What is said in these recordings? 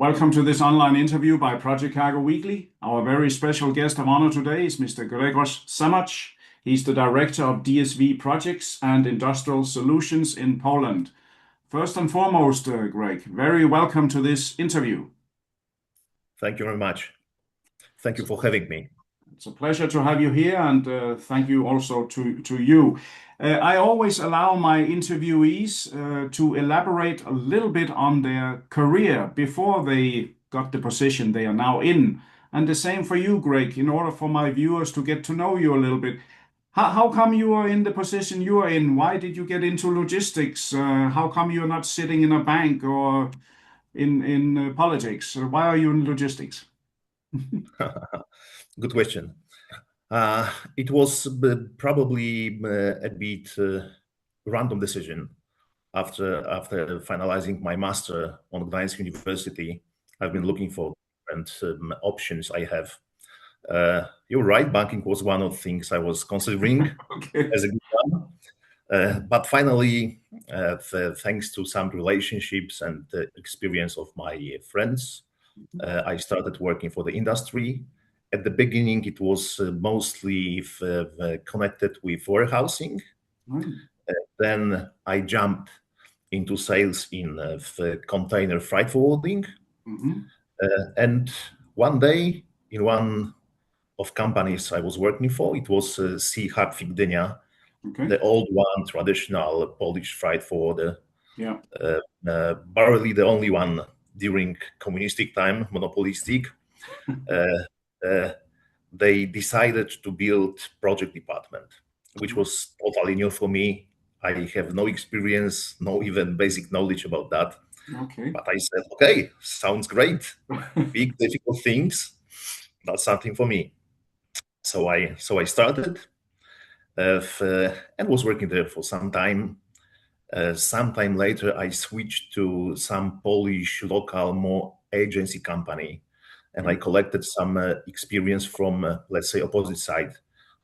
Welcome to this online interview by Project Cargo Weekly. Our very special guest of honor today is Mr. Gregorz Samoc. He's the director of DSV Projects and Industrial Solutions in Poland. First and foremost, Greg, very welcome to this interview. Thank you very much. Thank you for having me. It's a pleasure to have you here, and thank you also to you. I always allow my interviewees to elaborate a little bit on their career before they got the position they are now in. And the same for you, Greg, in order for my viewers to get to know you a little bit. How come you are in the position you are in? Why did you get into logistics? How come you're not sitting in a bank or in politics? Why are you in logistics? Good question. It was probably a bit random decision. After finalizing my master on Gdańsk University, I've been looking for different options I have. You're right, banking was one of the things I was considering as a good one. But finally, thanks to some relationships and the experience of my friends, I started working for the industry. At the beginning, it was mostly connected with warehousing. Then I jumped into sales in container freight forwarding. And one day, in one of companies I was working for, it was C. Hartwig Gdynia, the old one, traditional Polish freight forwarder. Barely the only one during communistic time, monopolistic. They decided to build project department, which was totally new for me. I have no experience, no even basic knowledge about that. But I said, okay, sounds great. Big, difficult things. That's something for me. So I started and was working there for some time. Sometime later, I switched to some Polish local, more agency company. And I collected some experience from, let's say, opposite side,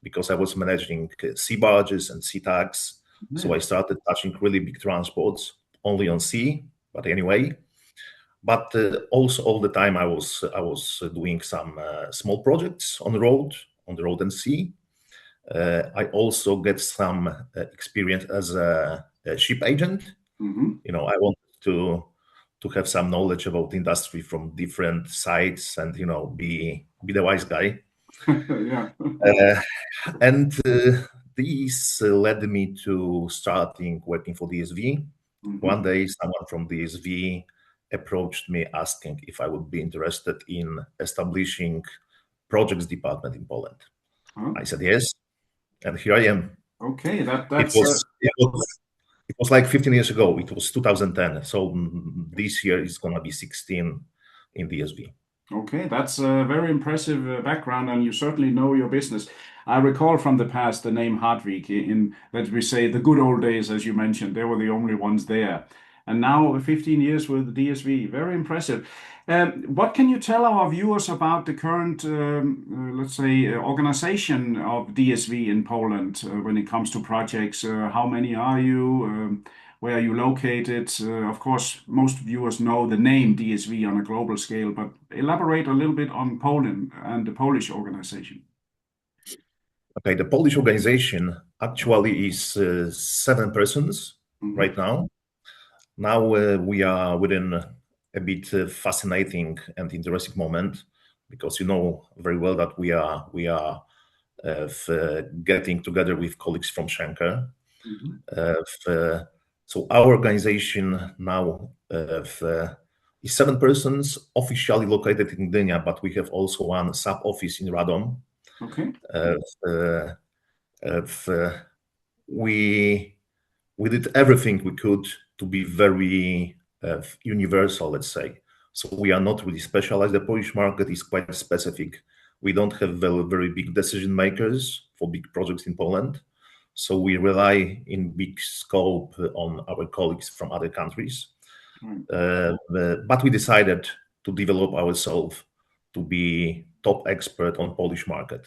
because I was managing sea barges and sea tags. So I started touching really big transports, only on sea, but anyway. But also all the time I was doing some small projects on the road and sea. I also get some experience as a ship agent. I wanted to have some knowledge about industry from different sides and be the wise guy. And this led me to starting working for DSV. One day someone from DSV approached me asking if I would be interested in establishing projects department in Poland. I said yes, and here I am. Okay, it was like 15 years ago. It was 2010. So this year is going to be 16 in DSV. Okay, that's a very impressive background, and you certainly know your business. I recall from the past the name Hartwig in, let me say, the good old days, as you mentioned. They were the only ones there. And now 15 years with DSV. Very impressive. What can you tell our viewers about the current, let's say, organization of DSV in Poland when it comes to projects? How many are you? Where are you located? Of course, most viewers know the name DSV on a global scale, but elaborate a little bit on Poland and the Polish organization. Okay, the Polish organization actually is 7 persons right now. Now we are within a bit fascinating and interesting moment, because you know very well that we are getting together with colleagues from Schenker. So our organization now is 7 persons officially located in Gdynia, but we have also one sub office in Radom. We did everything we could to be very universal, let's say. So we are not really specialized. The Polish market is quite specific. We don't have very big decision makers for big projects in Poland. So we rely in big scope on our colleagues from other countries. But we decided to develop ourselves to be top expert on Polish market.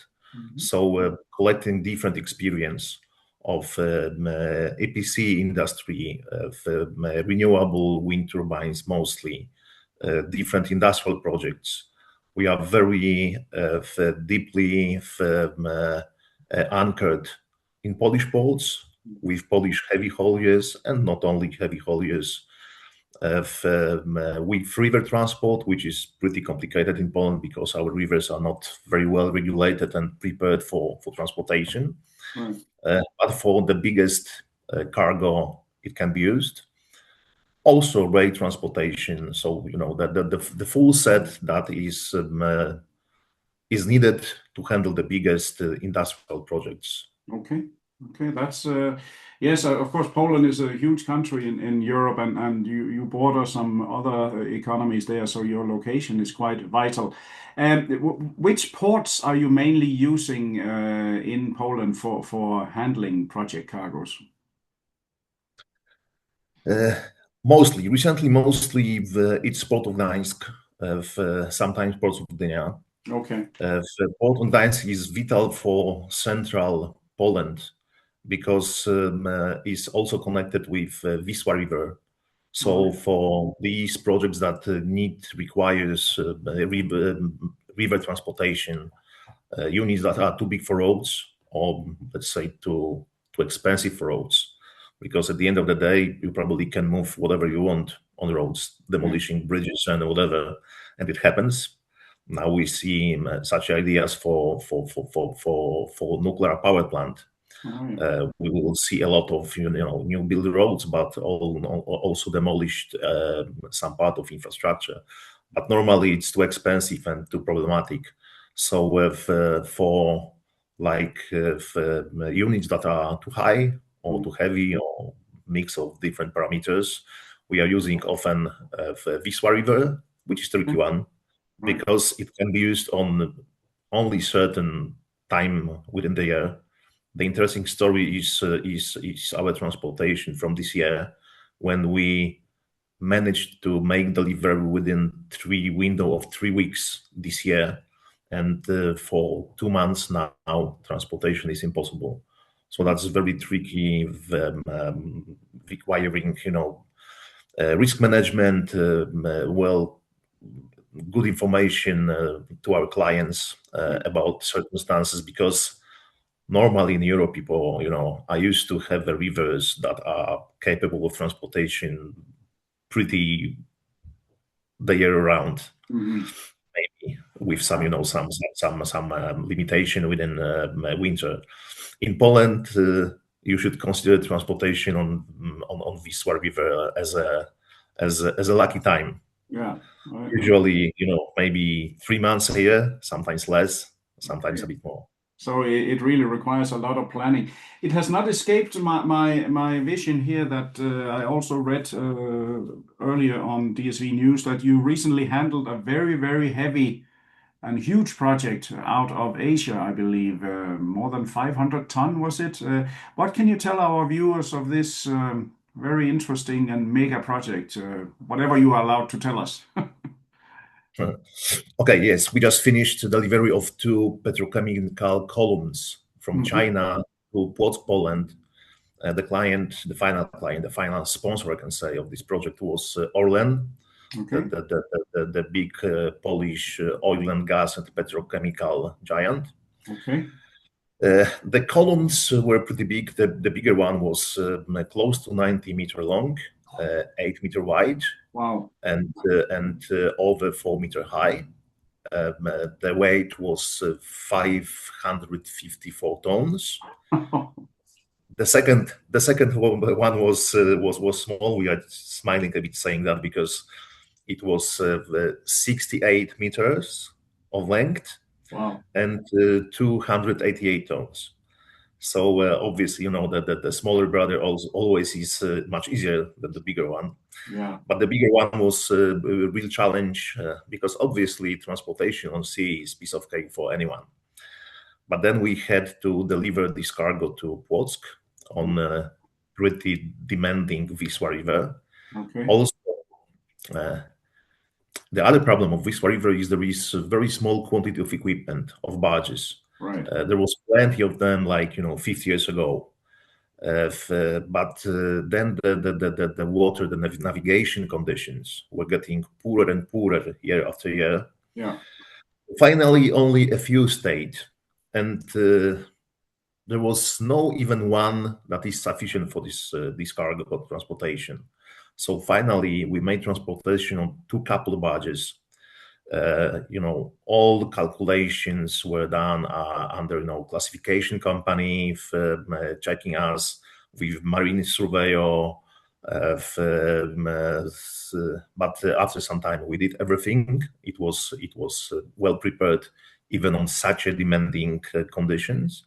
So collecting different experience of APC industry, of renewable wind turbines mostly, different industrial projects. We are very deeply anchored in Polish ports with Polish heavy hauliers, and not only heavy hauliers, with river transport, which is pretty complicated in Poland because our rivers are not very well regulated and prepared for transportation. Right. But for the biggest cargo, it can be used. Also, rail transportation. So the full set that is needed to handle the biggest industrial projects. Okay. That's yes. Of course, Poland is a huge country in Europe, and you border some other economies there, so your location is quite vital. Which ports are you mainly using in Poland for handling project cargoes? Mostly, it's Port of Gdańsk, sometimes Port of Gdynia. Okay. The Port of Gdańsk is vital for central Poland because it's also connected with Wisła River. So for these projects that requires river transportation, units that are too big for roads, or let's say too expensive for roads, because at the end of the day, you probably can move whatever you want on roads, demolishing bridges and whatever, and it happens. Now we see such ideas for nuclear power plant. We will see a lot of new build roads, but also demolished some part of infrastructure. But normally it's too expensive and too problematic. So for units that are too high or too heavy or mix of different parameters, we are using often Wisła River, which is tricky one, because it can be used on only certain time within the year. The interesting story is our transportation from this year, when we managed to make delivery within window of 3 weeks this year, and for 2 months now transportation is impossible. So that's very tricky, requiring risk management, good information to our clients about circumstances, because normally in Europe, people are used to have the rivers that are capable of transportation pretty the year round, maybe with some limitation within winter. In Poland, you should consider transportation on Wisła River as a lucky time. Yeah. Usually, maybe 3 months a year, sometimes less, sometimes a bit more. So it really requires a lot of planning. It has not escaped my vision here that I also read earlier on DSV News that you recently handled a very, very heavy and huge project out of Asia, I believe, more than 500 ton, was it? What can you tell our viewers of this very interesting and mega project, whatever you are allowed to tell us? Okay, yes, we just finished the delivery of 2 petrochemical columns from China to Płock, Poland. The final sponsor, I can say, of this project was Orlen, the big Polish oil and gas and petrochemical giant. Okay. The columns were pretty big. The bigger one was close to 90-meter long, 8-meter wide. Wow. And over 4-meter high. The weight was 554 tons. The second one was small. We are smiling a bit saying that because it was 68 meters of length. Wow. And 288 tons. So obviously, that the smaller brother always is much easier than the bigger one. Yeah. But the bigger one was a real challenge because obviously transportation on sea is a piece of cake for anyone. But then we had to deliver this cargo to Płock on a pretty demanding Wisła River. Okay. Also, the other problem of Wisła River is there is a very small quantity of equipment, of barges. Right. There was plenty of them, 50 years ago. Then the water, the navigation conditions were getting poorer and poorer year after year. Yeah. Finally, only a few stayed, and there was no even one that is sufficient for this cargo transportation. So finally, we made transportation on two couple of barges. All the calculations were done under classification company checking us with marine surveyor. But after some time, we did everything. It was well prepared, even on such a demanding conditions.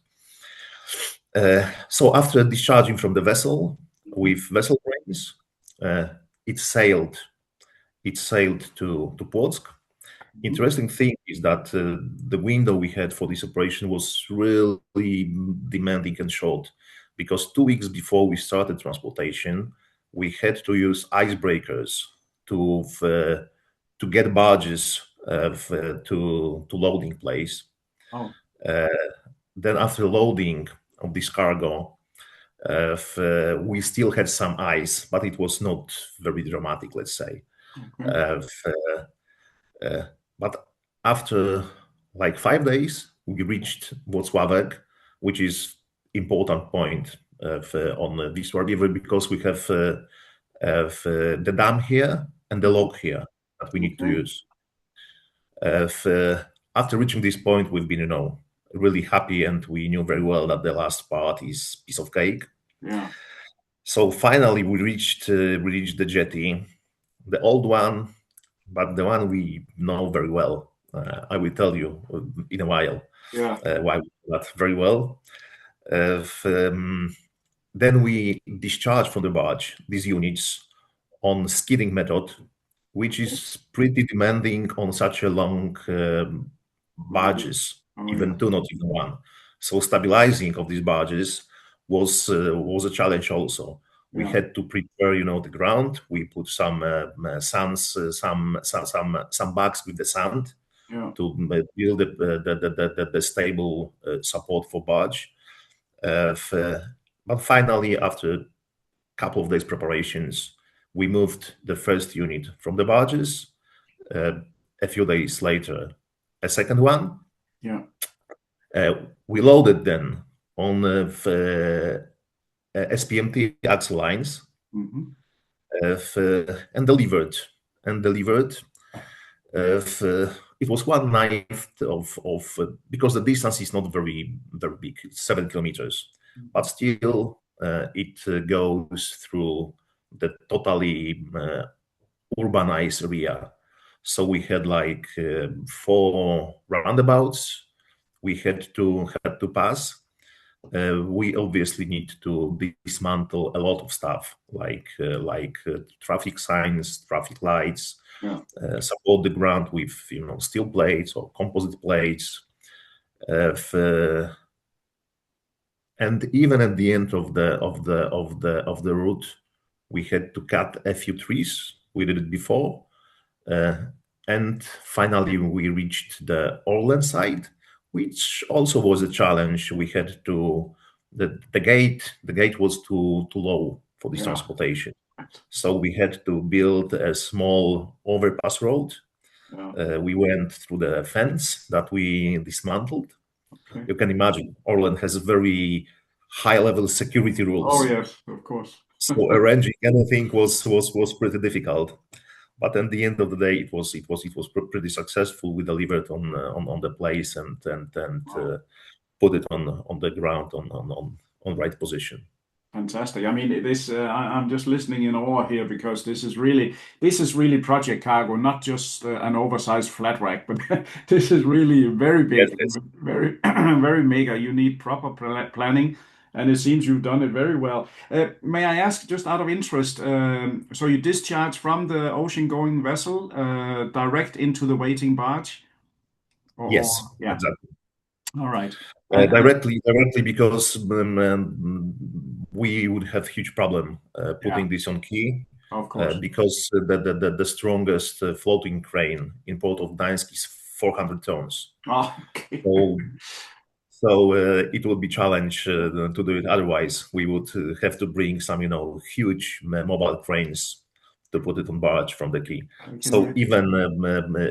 So after discharging from the vessel with vessel cranes, it sailed to Płock. Interesting thing is that the window we had for this operation was really demanding and short, because 2 weeks before we started transportation, we had to use icebreakers to get barges to loading place. Oh. Then after loading of this cargo, we still had some ice, but it was not very dramatic, let's say. Okay. But after like 5 days, we reached Włocławek, which is important point on this river, because we have the dam here and the lock here that we need to use. After reaching this point, we've been, really happy, and we knew very well that the last part is piece of cake. Yeah. So finally, we reached the jetty, the old one, but the one we know very well. I will tell you in a while. Yeah. Why we know that very well. Then we discharged from the barge these units on skidding method, which is pretty demanding on such a long barges, even two, not even one. So stabilizing of these barges was a challenge also. We had to prepare, the ground. We put some bags with the sand to build the stable support for barge. But finally, after a couple of days preparations, we moved the first unit from the barges. A few days later, a second one. Yeah. We loaded them on SPMT axle lines, and delivered. It was 1/9 of because the distance is not very very big. It's 7 kilometers, but still it goes through the totally urbanized area. So we had like 4 roundabouts we had to pass. We obviously need to dismantle a lot of stuff, like traffic signs, traffic lights, support the ground with steel plates or composite plates. And even at the end of the route, we had to cut a few trees. We did it before, and finally we reached the Orlen side, which also was a challenge. We had to the gate was too low for this transportation, so we had to build a small overpass road. We went through the fence that we dismantled. Okay. You can imagine Orlen has very high level security rules. Oh yes, of course. So arranging anything was pretty difficult. But at the end of the day, it was pretty successful. We delivered on the place and put it on the ground on right position. Fantastic. I mean, this I'm just listening in awe here, because this is really project cargo, not just an oversized flat rack, but this is really very big, yes. Very very mega. You need proper planning. And it seems you've done it very well. May I ask, just out of interest, so you discharge from the ocean-going vessel direct into the waiting barge? Yes, exactly. All right. Directly, because we would have huge problem putting this on quay. Of course. Because the strongest floating crane in Port of Gdańsk is 400 tons. Oh, okay. So it would be challenge to do it. Otherwise, we would have to bring some, huge mobile cranes to put it on barge from the quay. So even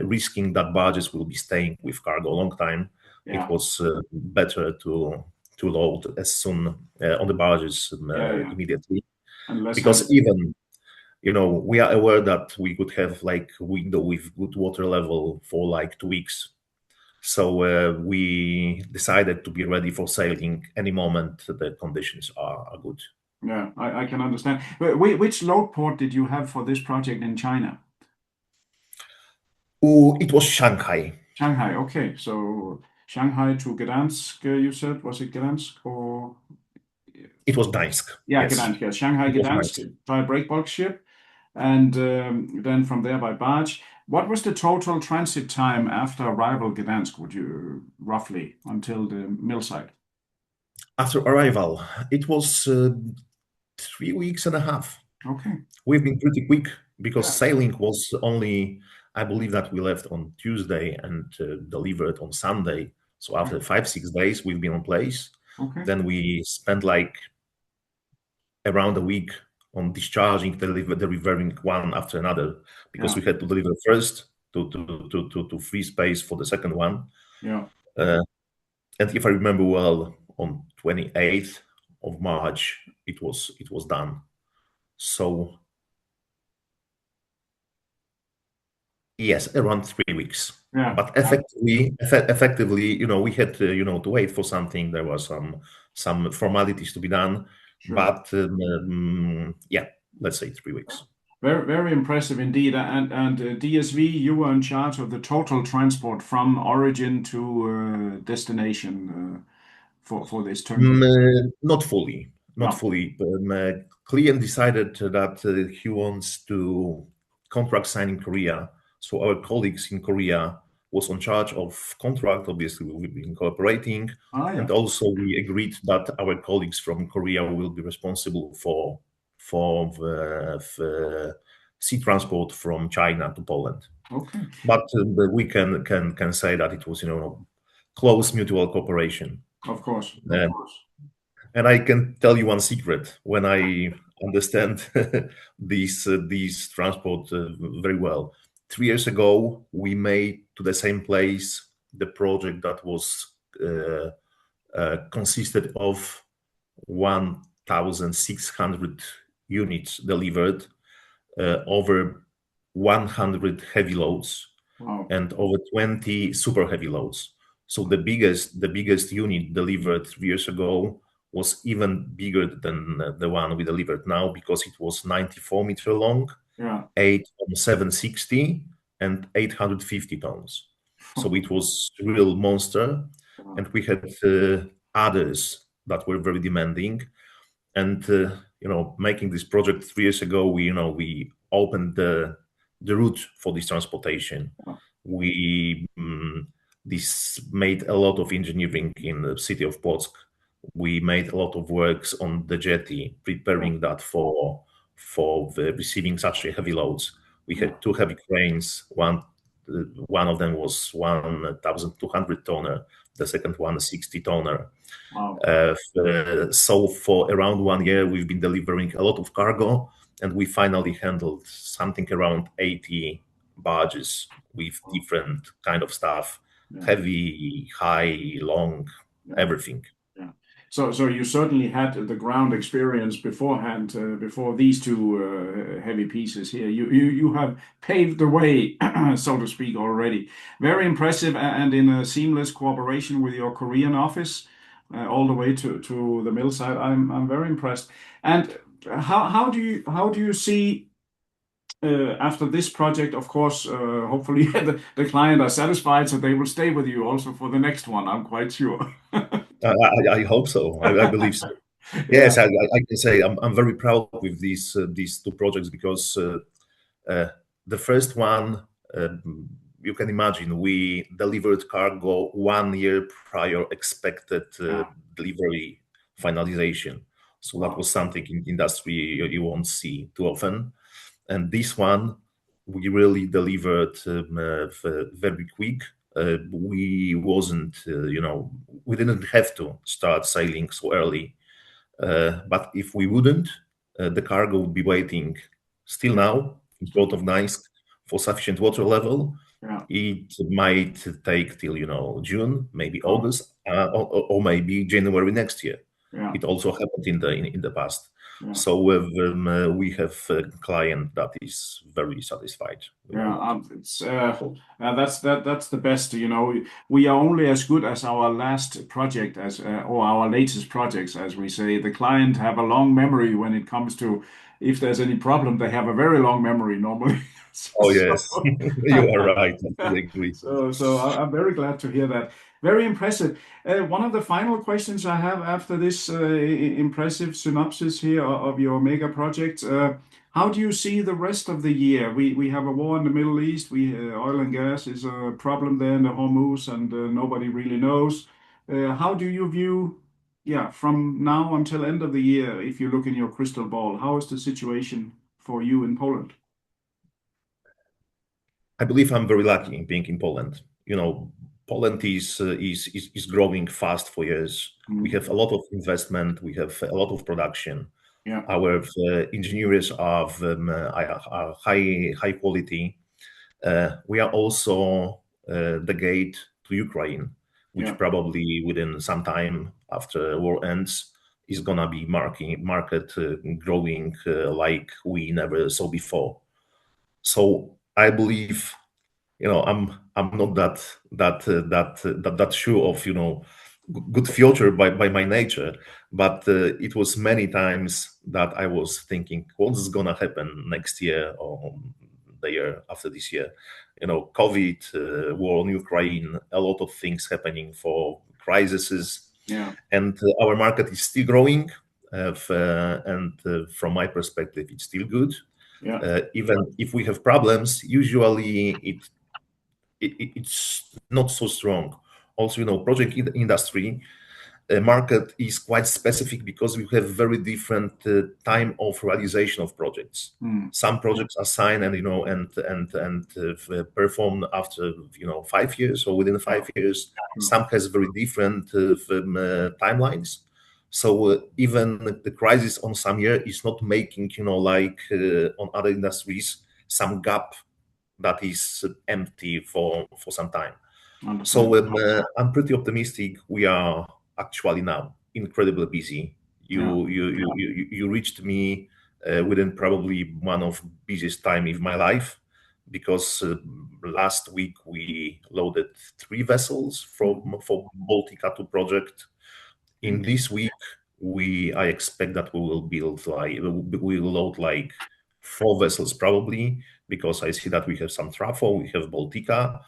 risking that barges will be staying with cargo a long time, it was better to load as soon on the barges immediately, because even we are aware that we could have like a window with good water level for like 2 weeks. So we decided to be ready for sailing any moment the conditions are good. Yeah, I can understand. Which load port did you have for this project in China? Oh, it was Shanghai. Shanghai, okay. So Shanghai to Gdansk, you said, was it Gdansk or? It was Gdańsk. Yeah, yes. Gdansk, yes. Shanghai, Gdansk by breakbulk ship, and then from there by barge. What was the total transit time after arrival Gdansk, would you roughly, until the mill site? After arrival, it was 3 weeks and a half. Okay. We've been pretty quick because sailing was only, I believe that we left on Tuesday and delivered on Sunday. So after 5-6 days, we've been on place. Okay. Then we spent like around a week on discharging, delivering one after another, because we had to deliver first to free space for the second one. Yeah. And if I remember well, on 28th of March, it was done. So yes, around 3 weeks. Yeah. But effectively, we had to, to wait for something. There was some formalities to be done. Sure. But yeah, let's say 3 weeks. Very, very impressive indeed. And DSV, you were in charge of the total transport from origin to destination for this turnkey. Not fully. Not fully. Client decided that he wants to contract sign in Korea. So our colleagues in Korea was on charge of contract. Obviously, we've been cooperating. And also we agreed that our colleagues from Korea will be responsible for the sea transport from China to Poland. Okay. But we can say that it was, close mutual cooperation. Of course. And I can tell you one secret. When I understand these transport very well, 3 years ago we made to the same place the project that was consisted of 1,600 units delivered, over 100 heavy loads, and over 20 super heavy loads. So the biggest unit delivered 3 years ago was even bigger than the one we delivered now, because it was 94-meter long, 8 on 760 and 850 tons. So it was a real monster. And we had others that were very demanding. And making this project 3 years ago, we opened the route for this transportation. We this made a lot of engineering in the city of Płock. We made a lot of works on the jetty, preparing that for the receiving such heavy loads. We had 2 heavy cranes. One of them was 1,200 tonner. The second one, a 60 tonner. So for around 1 year, we've been delivering a lot of cargo, and we finally handled something around 80 barges with different kind of stuff, heavy, high, long, everything. So you certainly had the ground experience beforehand, before these two heavy pieces here. You have paved the way, so to speak, already. Very impressive, and in a seamless cooperation with your Korean office, all the way to the mill site. I'm very impressed. And how do you see? After this project, of course, hopefully the client are satisfied, so they will stay with you also for the next one. I'm quite sure. I hope so. I believe so. Yes, I can say I'm very proud with these 2 projects, because the first one, you can imagine, we delivered cargo 1 year prior expected delivery finalization. So that was something in the industry you won't see too often. And this one, we really delivered very quick. we wasn't, we didn't have to start sailing so early. But if we wouldn't, the cargo would be waiting still now in Port of Gdańsk for sufficient water level. Yeah. It might take till June, maybe August, or maybe January next year. Yeah. It also happened in the past. Yeah. So we have a client that is very satisfied. Yeah, it's that's the best. We are only as good as our last project, as or our latest projects, as we say. The client have a long memory when it comes to if there's any problem. They have a very long memory normally. Oh yes, you are right. I agree. So I'm very glad to hear that. Very impressive. One of the final questions I have after this impressive synopsis here of your mega project. How do you see the rest of the year? We have a war in the Middle East. Oil and gas is a problem there in the Hormuz, and nobody really knows. How do you view, yeah, from now until end of the year, if you look in your crystal ball, how is the situation for you in Poland? I believe I'm very lucky in being in Poland. Poland is growing fast for years. We have a lot of investment. We have a lot of production. Yeah. Our engineers are high quality. We are also the gate to Ukraine, which probably within some time after war ends is gonna be market growing like we never saw before. So I believe, I'm not that sure of good future by my nature, but it was many times that I was thinking, what's gonna happen next year or the year after this year? COVID, war in Ukraine, a lot of things happening for crises, and our market is still growing. And from my perspective, it's still good. Even if we have problems, usually it's not so strong. Also, project industry market is quite specific because we have very different time of realization of projects. Some projects are signed and performed after 5 years or within 5 years. Some has very different timelines. So even the crisis on some year is not making like on other industries some gap that is empty for some time. So I'm pretty optimistic. We are actually now incredibly busy. You reached me within probably one of busiest time in my life, because last week we loaded 3 vessels for Baltica 2 project. In this week I expect that we will load like 4 vessels probably, because I see that we have some trafo, we have Baltica.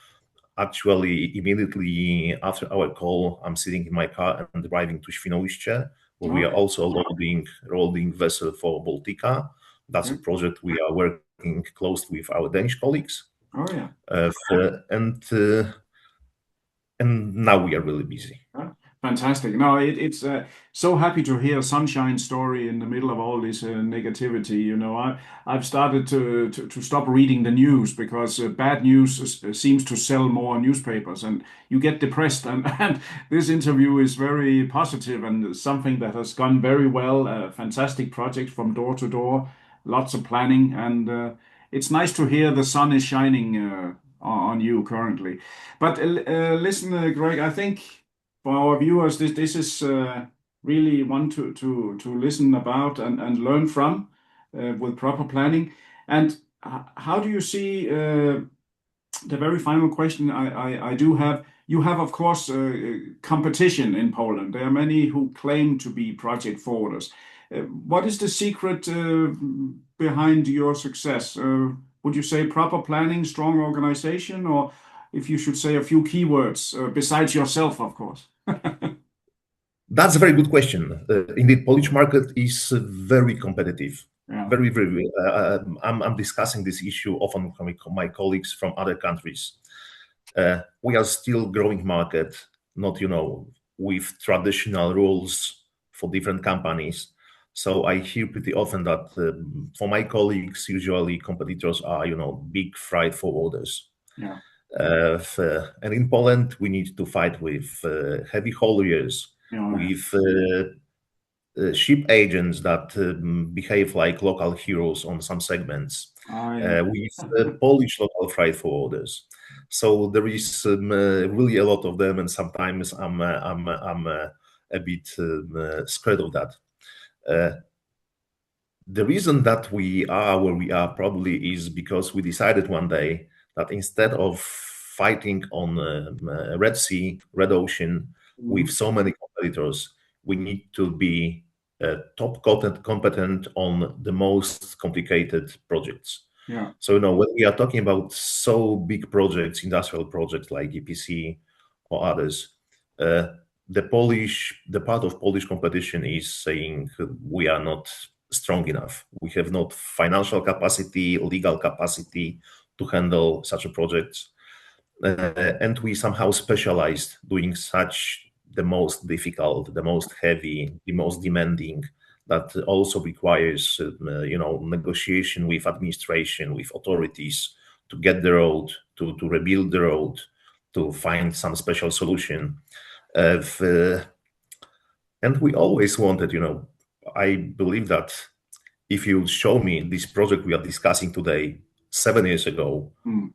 Actually, immediately after our call, I'm sitting in my car and driving to Świnoujście, where we are also loading vessel for Baltica. That's a project we are working closely with our Danish colleagues. Oh yeah. And now we are really busy. Fantastic. No, it's so happy to hear a sunshine story in the middle of all this negativity. I've started to stop reading the news because bad news seems to sell more newspapers, and you get depressed. And this interview is very positive and something that has gone very well. Fantastic project from door to door, lots of planning, and it's nice to hear the sun is shining on you currently. But listen, Greg, I think for our viewers, this is really one to listen about and learn from with proper planning. And how do you see the very final question I do have? You have, of course, competition in Poland. There are many who claim to be project forwarders. What is the secret behind your success? Would you say proper planning, strong organization, or if you should say a few keywords besides yourself, of course? That's a very good question. Indeed, Polish market is very competitive. Very, very. I'm discussing this issue often with my colleagues from other countries. We are still growing market, not with traditional rules for different companies. So I hear pretty often that for my colleagues, usually competitors are big freight forwarders. And in Poland, we need to fight with heavy hauliers, with ship agents that behave like local heroes on some segments, with Polish local freight forwarders. So there is really a lot of them, and sometimes I'm a bit scared of that. The reason that we are where we are probably is because we decided one day that instead of fighting on Red Sea, Red Ocean, with so many competitors, we need to be top competent on the most complicated projects. Yeah. So, when we are talking about so big projects, industrial projects like EPC or others, the part of Polish competition is saying we are not strong enough. We have not financial capacity, legal capacity to handle such a project. And we somehow specialized doing such the most difficult, the most heavy, the most demanding, that also requires negotiation with administration, with authorities to get the road, to rebuild the road, to find some special solution. And we always wanted, I believe that if you show me this project we are discussing today 7 years ago,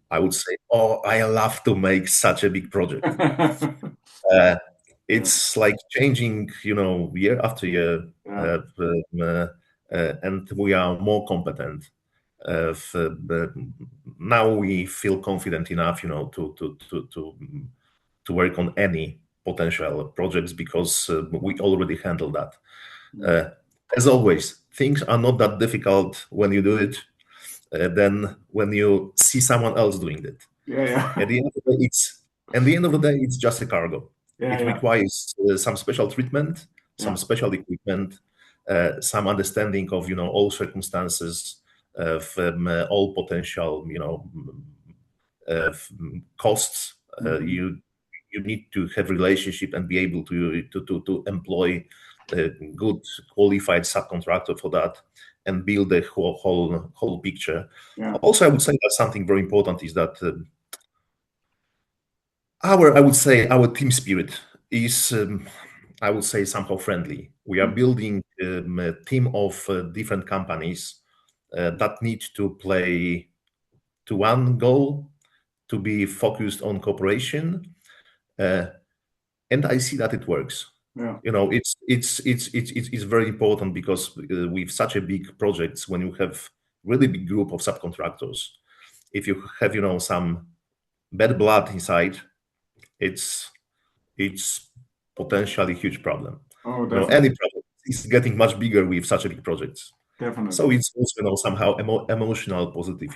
I would say, oh, I love to make such a big project. It's like changing, year after year, and we are more competent. Now we feel confident enough, to work on any potential projects because we already handled that. As always, things are not that difficult when you do it than when you see someone else doing it. At the end of the day, it's just a cargo. It requires some special treatment, some special equipment, some understanding of all circumstances, of all potential costs. You need to have relationship and be able to employ a good qualified subcontractor for that and build the whole picture. Also, I would say that something very important is that our team spirit is I would say somehow friendly. We are building a team of different companies that need to play to one goal, to be focused on cooperation, and I see that it works. It's very important because with such a big projects, when you have really big group of subcontractors, if you have some bad blood inside, it's potentially a huge problem. Any problem is getting much bigger with such a big projects. Definitely. So it's also somehow emotional, positive,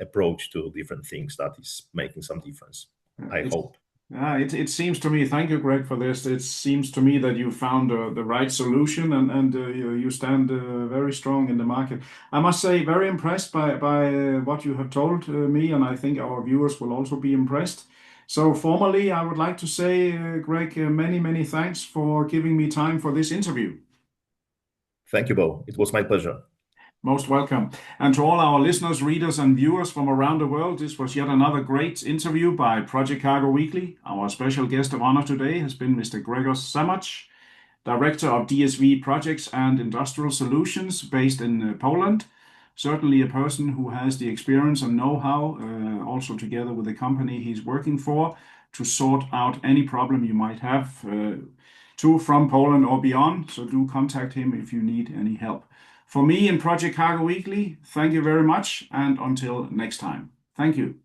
approach to different things that is making some difference. I hope. It seems to me, thank you, Greg, for this. It seems to me that you found the right solution and you stand very strong in the market. I must say, very impressed by what you have told me, and I think our viewers will also be impressed. So formally, I would like to say, Greg, many, many thanks for giving me time for this interview. Thank you, Bo. It was my pleasure. Most welcome. And to all our listeners, readers, and viewers from around the world, this was yet another great interview by Project Cargo Weekly. Our special guest of honor today has been Mr. Gregorz Samoc, Director of DSV Projects and Industrial Solutions based in Poland. Certainly a person who has the experience and know-how, also together with the company he's working for, to sort out any problem you might have from Poland or beyond. So do contact him if you need any help. For me and Project Cargo Weekly, thank you very much, and until next time. Thank you.